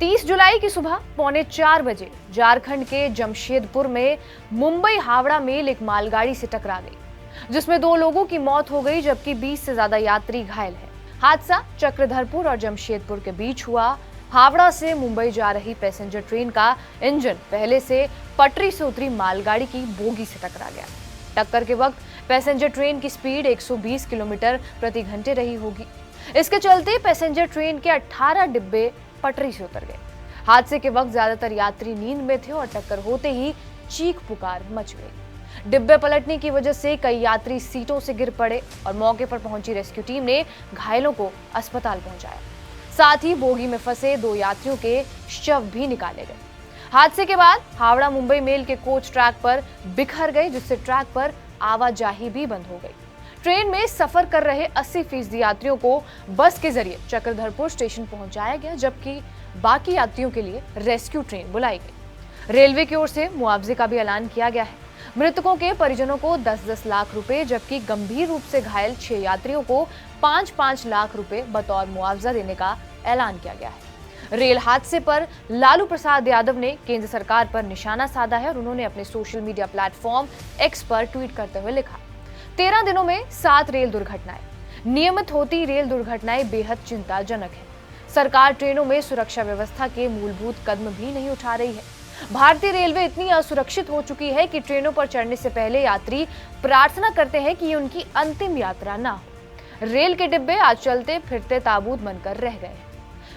30 जुलाई की सुबह 3:45 बजे झारखंड के जमशेदपुर में मुंबई हावड़ा मेल एक मालगाड़ी से टकरा गई, जिसमें 2 लोगों की मौत हो गई जबकि 20 से ज्यादा यात्री घायल हैं। हादसा चक्रधरपुर और जमशेदपुर के बीच हुआ। हावड़ा से मुंबई जा रही पैसेंजर ट्रेन का इंजन पहले से पटरी से उतरी मालगाड़ी की बोगी से टकरा गया। टक्कर के वक्त पैसेंजर ट्रेन की स्पीड 120 किलोमीटर प्रति घंटे रही होगी। इसके चलते पैसेंजर ट्रेन के 18 डिब्बे पटरी से उतर गए। हादसे के वक्त ज्यादातर यात्री नींद में थे और टक्कर होते ही चीख पुकार मच गई। डिब्बे पलटने की वजह से कई यात्री सीटों से गिर पड़े और मौके पर पहुंची रेस्क्यू टीम ने घायलों को अस्पताल पहुंचाया। साथ ही बोगी में फंसे 2 यात्रियों के शव भी निकाले गए। हादसे के बाद हावड़ा मुंबई मेल के कोच ट्रैक पर बिखर गए, जिससे ट्रैक पर आवाजाही भी बंद हो गई। ट्रेन में सफर कर रहे 80% यात्रियों को बस के जरिए चक्रधरपुर स्टेशन पहुंचाया गया, जबकि बाकी यात्रियों के लिए रेस्क्यू ट्रेन बुलाई गई। रेलवे की ओर से मुआवजे का भी ऐलान किया गया है। मृतकों के परिजनों को 10-10 लाख रुपए, जबकि गंभीर रूप से घायल 6 यात्रियों को 5-5 लाख रुपए बतौर मुआवजा देने का ऐलान किया गया है। रेल हादसे पर लालू प्रसाद यादव ने केंद्र सरकार पर निशाना साधा है और उन्होंने अपने सोशल मीडिया प्लेटफॉर्म एक्स पर ट्वीट करते हुए लिखा, 13 दिनों में 7 रेल दुर्घटनाएं। नियमित होती रेल दुर्घटनाएं बेहद चिंताजनक है। सरकार ट्रेनों में सुरक्षा व्यवस्था के मूलभूत कदम भी नहीं उठा रही है। भारतीय रेलवे इतनी असुरक्षित हो चुकी है कि ट्रेनों पर चढ़ने से पहले यात्री प्रार्थना करते हैं कि ये उनकी अंतिम यात्रा ना हो। रेल के डिब्बे आज चलते फिरते ताबूत बनकर रह गए हैं।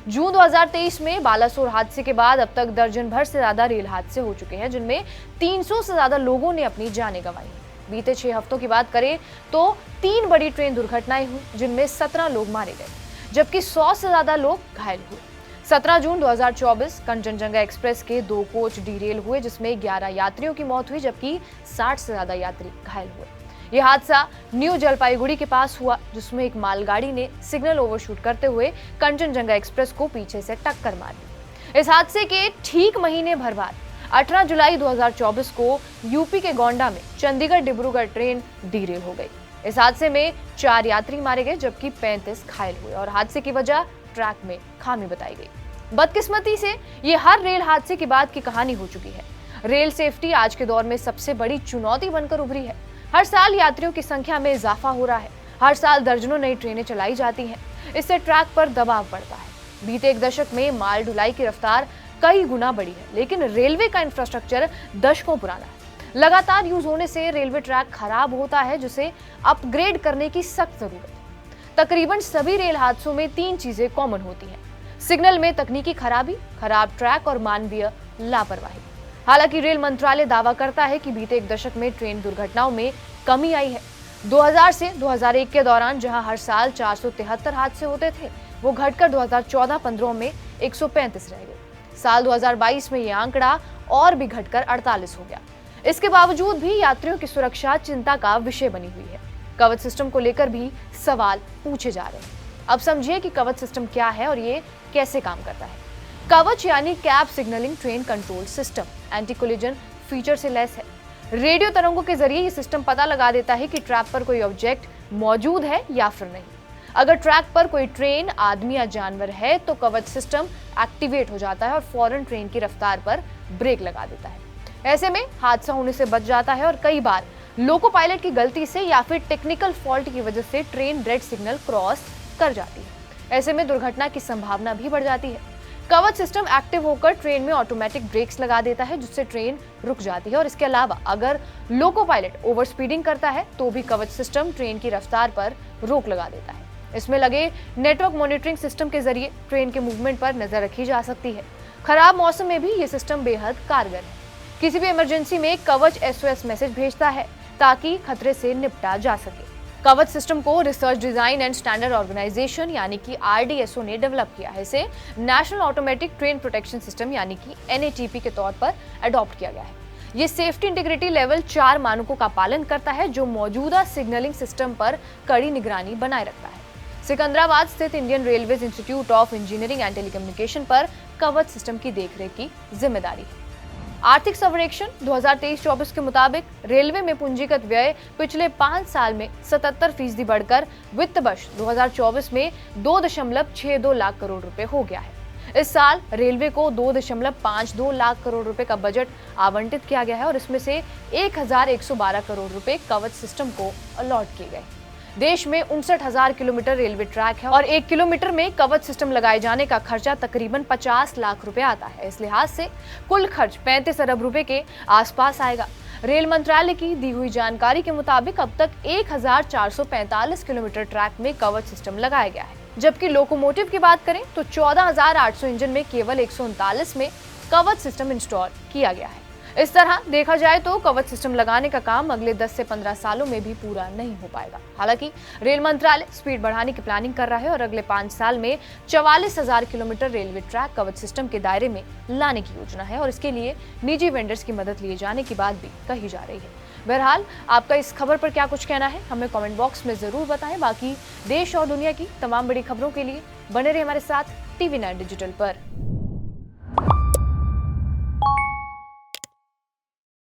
जून 2023 में बालासोर हादसे के बाद अब तक दर्जन भर से ज्यादा रेल हादसे हो चुके हैं, जिनमें 300 से ज्यादा लोगों ने अपनी जानें गंवाई। बीते 6 हफ्तों की बात करें तो 3 बड़ी ट्रेन दुर्घटनाएं हुई, जिनमें 17 लोग मारे गए, जबकि 100 से ज्यादा लोग घायल हुए। 17 जून 2024 कंचनजंगा एक्सप्रेस के 2 कोच डीरेल हुए, जिसमें 11 यात्रियों की मौत हुई, जबकि 60 से ज्यादा यात्री घायल हुए। यह हादसा न्यू जलपाईगुड़ी के पास हुआ, जिसमें एक मालगाड़ी ने सिग्नल ओवरशूट करते हुए कंचनजंगा एक्सप्रेस को पीछे से टक्कर मार दी। इस हादसे के ठीक महीने भर बाद 18 जुलाई 2024 को यूपी के गोंडा में चंडीगढ़ डिब्रूगढ़ ट्रेन डीरेल हो गई। इस हादसे में 4 यात्री मारे गए, जबकि 35 घायल हुए और हादसे की वजह ट्रैक में खामी बताई गई। बदकिस्मती से ये हर रेल हादसे के बाद की कहानी हो चुकी है। रेल सेफ्टी आज के दौर में सबसे बड़ी चुनौती बनकर उभरी है। हर साल यात्रियों की संख्या में इजाफा हो रहा है। हर साल दर्जनों नई ट्रेनें चलाई जाती हैं। इससे ट्रैक पर दबाव बढ़ता है। बीते 1 दशक में माल ढुलाई की रफ्तार कई गुना बढ़ी है, लेकिन रेलवे का इंफ्रास्ट्रक्चर दशकों पुराना है। लगातार यूज होने से रेलवे ट्रैक खराब होता है, जिसे अपग्रेड करने की सख्त जरूरत है। तकरीबन सभी रेल हादसों में 3 चीजें कॉमन होती हैं: सिग्नल में तकनीकी खराबी, खराब ट्रैक और मानवीय लापरवाही। हालांकि रेल मंत्रालय दावा करता है कि बीते 1 दशक में ट्रेन दुर्घटनाओं में कमी आई है। 2000 से 2001 के दौरान जहां हर साल 473 हादसे होते थे, वो घटकर 2014-15 में 135 रह गए। साल 2022 में ये आंकड़ा और भी घटकर 48 हो गया। इसके बावजूद भी यात्रियों की सुरक्षा चिंता का विषय बनी हुई है। कवच सिस्टम को लेकर भी सवाल पूछे जा रहे हैं। अब समझिए कि कवच सिस्टम क्या है और ये कैसे काम करता है। कवच यानी cab signalling train control system anti collision feature से लैस है। रेडियो तरंगों के जरिए ये सिस्टम पता लगा देता है कि ट्रैक पर कोई ऑब्जेक्ट मौजूद है या फिर नहीं। अगर ट्रैक पर कोई ट्रेन, आदमी या जानवर है तो कवच सिस्टम एक्टिवेट हो जाता है और फौरन ट्रेन की रफ्तार पर ब्रेक लगा देता है। ऐसे में हादसा होने से बच जाता है और कई बार लोको पायलट की गलती से या फिर टेक्निकल फॉल्ट की वजह से ट्रेन रेड सिग्नल क्रॉस कर जाती है। ऐसे में दुर्घटना की संभावना भी बढ़ जाती है। कवच सिस्टम एक्टिव होकर ट्रेन में ऑटोमेटिक ब्रेक्स लगा देता है, जिससे ट्रेन रुक जाती है और इसके अलावा अगर लोको पायलट ओवर स्पीडिंग करता है तो भी कवच सिस्टम ट्रेन की रफ्तार पर रोक लगा देता है। इसमें लगे नेटवर्क मॉनिटरिंग सिस्टम के जरिए ट्रेन के मूवमेंट पर नजर रखी जा सकती है। खराब मौसम में भी ये सिस्टम बेहद कारगर है। किसी भी इमरजेंसी में कवच SOS मैसेज भेजता है ताकि खतरे से निपटा जा सके। कवच सिस्टम को research design and standard organisation यानी कि RDSO ने डेवलप किया है। इसे national automatic train protection system यानी कि NATP के तौर पर अडॉप्ट किया गया है। ये सेफ्टी इंटीग्रिटी लेवल 4 मानकों का पालन करता है, जो मौजूदा सिग्नलिंग सिस्टम पर कड़ी निगरानी बनाए रखता है। सिकंदराबाद स्थित Indian railways institute of engineering and telecommunication पर कवच सिस्टम की देखरेख की जिम्मेदारी है। आर्थिक सर्वेक्षण 2023-24 के मुताबिक रेलवे में पूंजीगत व्यय पिछले 5 साल में 77% बढ़कर वित्त वर्ष 2024 में 2.62 लाख करोड़ रुपए हो गया है। इस साल रेलवे को 2.52 लाख करोड़ रुपए का बजट आवंटित किया गया है और इसमें से 1112 करोड़ रुपए कवच सिस्टम को अलॉट किए गए। देश में 59,000 किलोमीटर रेलवे ट्रैक है और 1 किलोमीटर में कवच सिस्टम लगाए जाने का खर्चा तकरीबन 50 लाख रुपए आता है। इस लिहाज से कुल खर्च 35 अरब रुपए के आसपास आएगा। रेल मंत्रालय की दी हुई जानकारी के मुताबिक अब तक 1445 किलोमीटर ट्रैक में कवच सिस्टम लगाया गया है, जबकि लोकोमोटिव की बात करें तो 14,800 इंजन में केवल 139 में कवच सिस्टम इंस्टॉल किया गया है। इस तरह देखा जाए तो कवच सिस्टम लगाने का काम अगले 10 से 15 सालों में भी पूरा नहीं हो पाएगा। हालांकि रेल मंत्रालय स्पीड बढ़ाने की प्लानिंग कर रहा है और अगले 5 साल में 44,000 किलोमीटर रेलवे ट्रैक कवच सिस्टम के दायरे में लाने की योजना है और इसके लिए निजी वेंडर्स की मदद लिए जाने की बात भी कही जा रही है। बहरहाल आपका इस खबर पर क्या कुछ कहना है, हमें कमेंट बॉक्स में जरूर बताएं। बाकी देश और दुनिया की तमाम बड़ी खबरों के लिए बने रहे हमारे साथ TV9 डिजिटल पर।